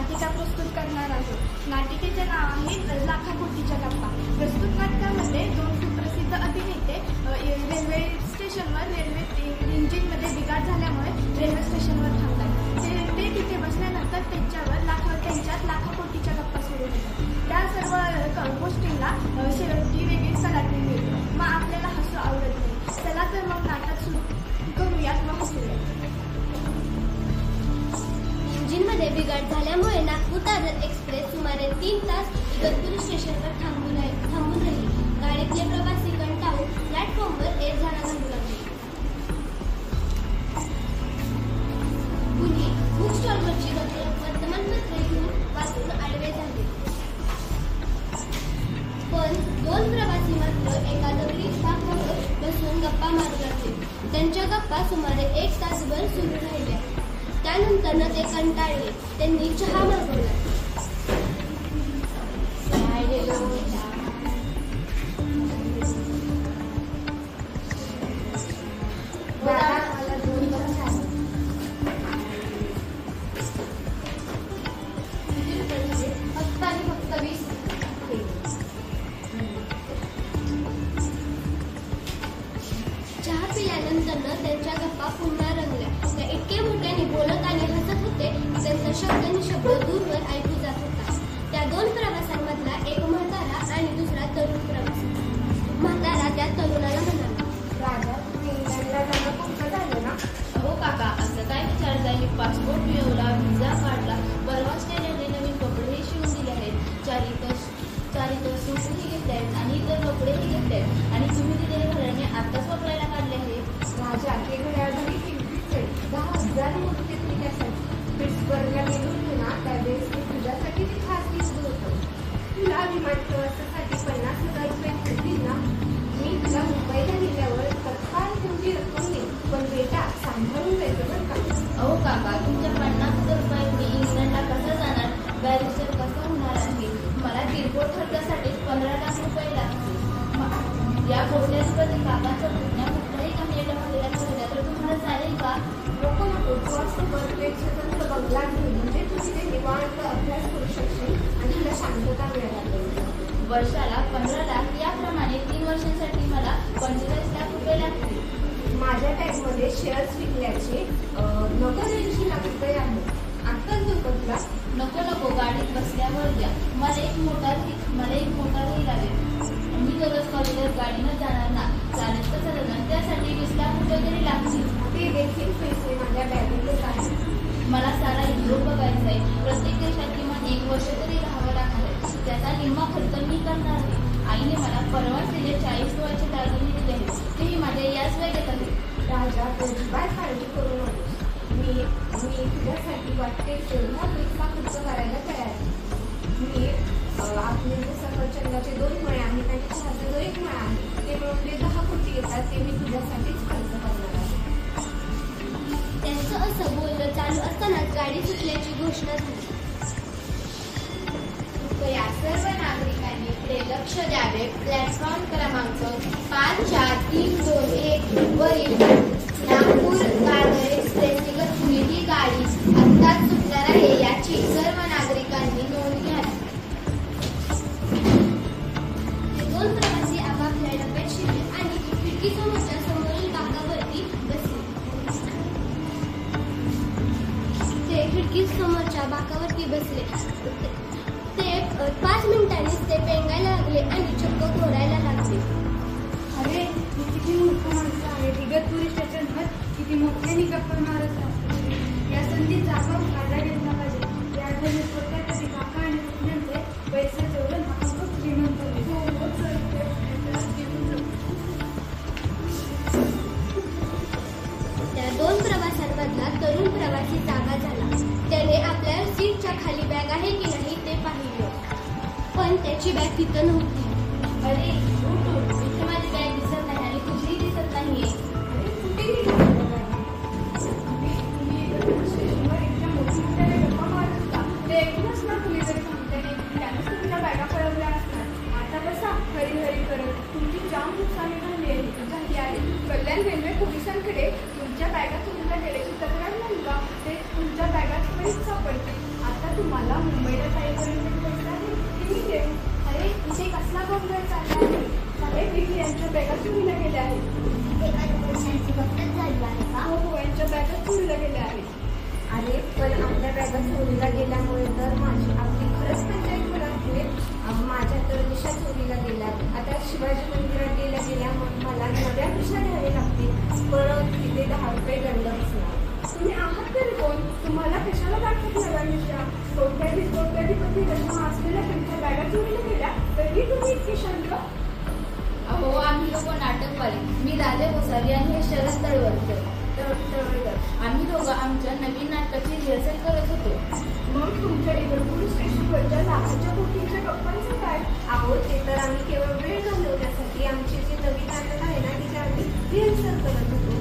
नाटिका प्रस्तुत करणार आहोत। नाटिकेचे नाव आहे लाखाकोटीच्या गप्पा। प्रस्तुत नाटकामध्ये दोन सुप्रसिद्ध अभिनेते रेल्वे स्टेशनवर रेल्वे इंजिनमध्ये बिघाड झाल्यामुळे रेल्वे स्टेशनवर थांबतात। ते तिथे बसल्यानंतर त्यांच्यात लाखाकोटीच्या गप्पा सुरू होतात। त्या सर्व गोष्टींना शेवटी वेगळीच कलाटणी मिळते। मग आपल्याला हसू आवडत नाही, चला तर मग नाटक सुरू करूयात व हसूयात। इंजिनमध्ये बिघाड झाल्यामुळे नागपूर दादर एक्सप्रेस सुमारे 3 तास इगतपुरी स्टेशनवर थांबून राहिली। गाडीतले प्रवासी कंटाळून प्लॅटफॉर्मवर एक झाडा घालू लागले। कुणी बुक स्टॉलवरची वर्तमानपत्रे घेऊन वाचून आडवे झाले, पण 2 प्रवासी मात्र एका दगडी बाकावर बसून गप्पा मारू लागले। त्यांच्या गप्पा सुमारे 1 तासभर सुरू राहिल्या। त्यानंतर ते कंटाळले। त्यांनी चहा मागवला। चहा पिल्यानंतर त्यांच्या गप्पा पुन्हा रंगल्या। त्या इतके मोठ्याने बोलत आणि हसत होते की त्यांचा शब्द निशब्द दूरवर ऐकू जात होता। त्या 2 प्रवाशांमधला एक म्हातारा आणि दुसरा तरुण प्रवासी। म्हातारा त्या तरुणाला म्हणाला, राजा, इंग्लंडला जाणं खूप झालं ना? हो काका, असं काय विचारताय? मी पासपोर्ट मिळवला, व्हिसा काढला, परवाच त्याने नवीन कपडेही शिवून दिले आहेत, चारित सूटही घेतले आहेत आणि इतर कपडेही घेतले आहेत। आणि तुम्ही दिलेले घड्याळ आताच वापरायला काढले आहे। राजा, ते घड्याळ जरी किमतीचे 10,000 होते तुझ्यासाठी। पिट्सबर्गला गेलो होतो ना, त्यावेळेस मी तुझ्यासाठी ते खास घेतलं होतं। तुला विमान प्रवासासाठी 50,000 रुपये मिळतील ना? मी तुला मुंबईला गेल्यावर तत्काळ तुमची रक्कम देईन, पण बेटा सांभाळून जायचं बरं का? अहो काका, तुमच्या 50,000 रुपये मी इंग्लंडला कसं जाणार? बॅरिस्टर कसं होणार आहे? मला किरकोळ खर्चासाठी 15 लाख रुपये लागतील। या कोट्याधिपती काकाचं पुण्या कुठल्याही कमिटीमध्ये ठेवल्या तर तुम्हाला चालेल का? नको नको, तू असं परफेक्ट स्वतंत्र बंगला घेऊन म्हणजे तू तिथे निवांत अभ्यास करू शकशील आणि तुला शांतता मिळायला पाहिजे। वर्षाला 15 लाख, याप्रमाणे 3 वर्षांसाठी मला 45 लाख रुपये लागतील। माझ्या टॅक्समध्ये शेअर्स विकल्याचे 80 लाख रुपये आहेत। आत्ताच देऊ का तुला? नको, गाडीत बसल्यावर द्या। मला एक मोटारही लागेल। मी दररोज कॉलेजवर गाडीनं जाणार ना, चालेल तर चालणार, त्यासाठी 20 लाख रुपये तरी लागतील। ते देखील पैसे माझ्या बॅगेतच आहेत। मला सारा युरोप बघायचा आहे। प्रत्येक देशात किमान 1 वर्ष तरी राहावं लागणार आहे। त्याचा निम्मा खर्च मी करणार आहे। आईने मला परवाच दिले 40 तोळ्याचे दागिने दिले आहेत, तेही माझ्या याच बॅगेत आहे। राजा, अजिबात काळजी करू नकोस। मी तुझ्यासाठी वाटते तेवढा पैसा खर्च करायला तयार आहे। मी आपले जे सफरचंदाचे 2 मळे आहेत आणि चहाचा जो 1 मळा आहे, ते मिळून जे 10 कोटी येतात ते मी तुझ्यासाठीच खर्च करणार आहे। त्यांचं असं बोलणं चालू असतानाच गाडी सुटल्याची घोषणा झाली। कृपया सर्व नागरिकांनी पुढे लक्ष द्यावे। प्लॅटफॉर्म क्रमांक 54321 वरील नागपूर दादर एक्सप्रेस इगतपुरी ही गाडी आत्ताच सुटणार आहे, याची सर्व नागरिकांनी नोंद घ्यावी। 2 प्रवासी आपापल्या डब्यात शिरले आणि खिडकीसमोरच्या समोरील बाकावरती बसले। ते खिडकीसमोरच्या बाकावरती बसले। ते 5 मिनिटांनीच ते पेंगायला लागले आणि चक्क घोरायला लागले। अरे, ही किती मोठी माणसं आहेत! इगतपुरी स्टेशनवर किती मोठ्याने गप्पा मारत असतात। या संधीचा आपण फायदा घेतला पाहिजे। या आठवड्यात स्वतः कधी काका आणि पुण्याचे पैसे जोडून आपण खूप श्रीमंत त्या 2 प्रवाशांमधला तरुण प्रवासी जागा झाला। त्याने आपल्या सीटच्या खाली बॅग आहे की नाही ते पाहिलं, पण त्याची बॅग तिथं नव्हती। अरे उठ, इथे माझी बॅग दिसत नाही आणि तुझीही दिसत नाहीये। कुठे गेली? तुम्ही स्टेशनवर इतक्या मोठ्या गप्पा मारत होता, ते ऐकूनच ना तुम्ही जरी सांगताय त्यानंच तुमच्या बॅगा पळवल्या असतात। आता बसा हरी हरी करत, तुमची जाम नुकसानी झाली आहे। कल्याण रेल्वे पोलिसांकडे तुमच्या बॅगा तुम्हाला गेल्याची तक्रार नाही का? ते तुमच्या बॅगा त्वरित सापडतील। आता तुम्हाला माझ्याकडे पैसे आहे की मी देऊ? अरे इथे कसला गोंधळ चालला आहे? अरे तिथे यांच्या बॅगा चोरीला गेल्या आहेत. हो यांच्या बॅगा चोरीला गेल्या आहेत. अरे पण आपल्या बॅगा चोरीला गेल्यामुळे तर आपली खरंच पंचायत होणार. माझ्या तर दिशा चोरीला गेल्या. आता शिवाजी मंदिरात गेल्या मला नव्या दिशा घ्यावे लागतील. परत तिथे 10 रुपये दंड बसणार. तुम्ही आहात तरी कोण? तुम्हाला कशाला दाखवत नव्या दिशा? कोट्याधिपती रचना असलेल्या त्यांच्या बॅगा चोरीला गेल्या तरी तुम्ही इतकी शांत? अहो आम्ही लोक नाटकवाले, मी राजे गोसावी आणि हे शरद तळवलकर. आम्ही दोघं आमच्या नवीन नाटकाची रिहर्सल करत होतो. मग तुमच्या इगतपुरी स्टेशनवरच्या लाखाच्या कोटींच्या गप्पांचं काय? अहो ते तर आम्ही केवळ वेळ घालवण्यासाठी आमचे जे नवीन नाटक आहे ना तिथे आम्ही रिहर्सल करत होतो.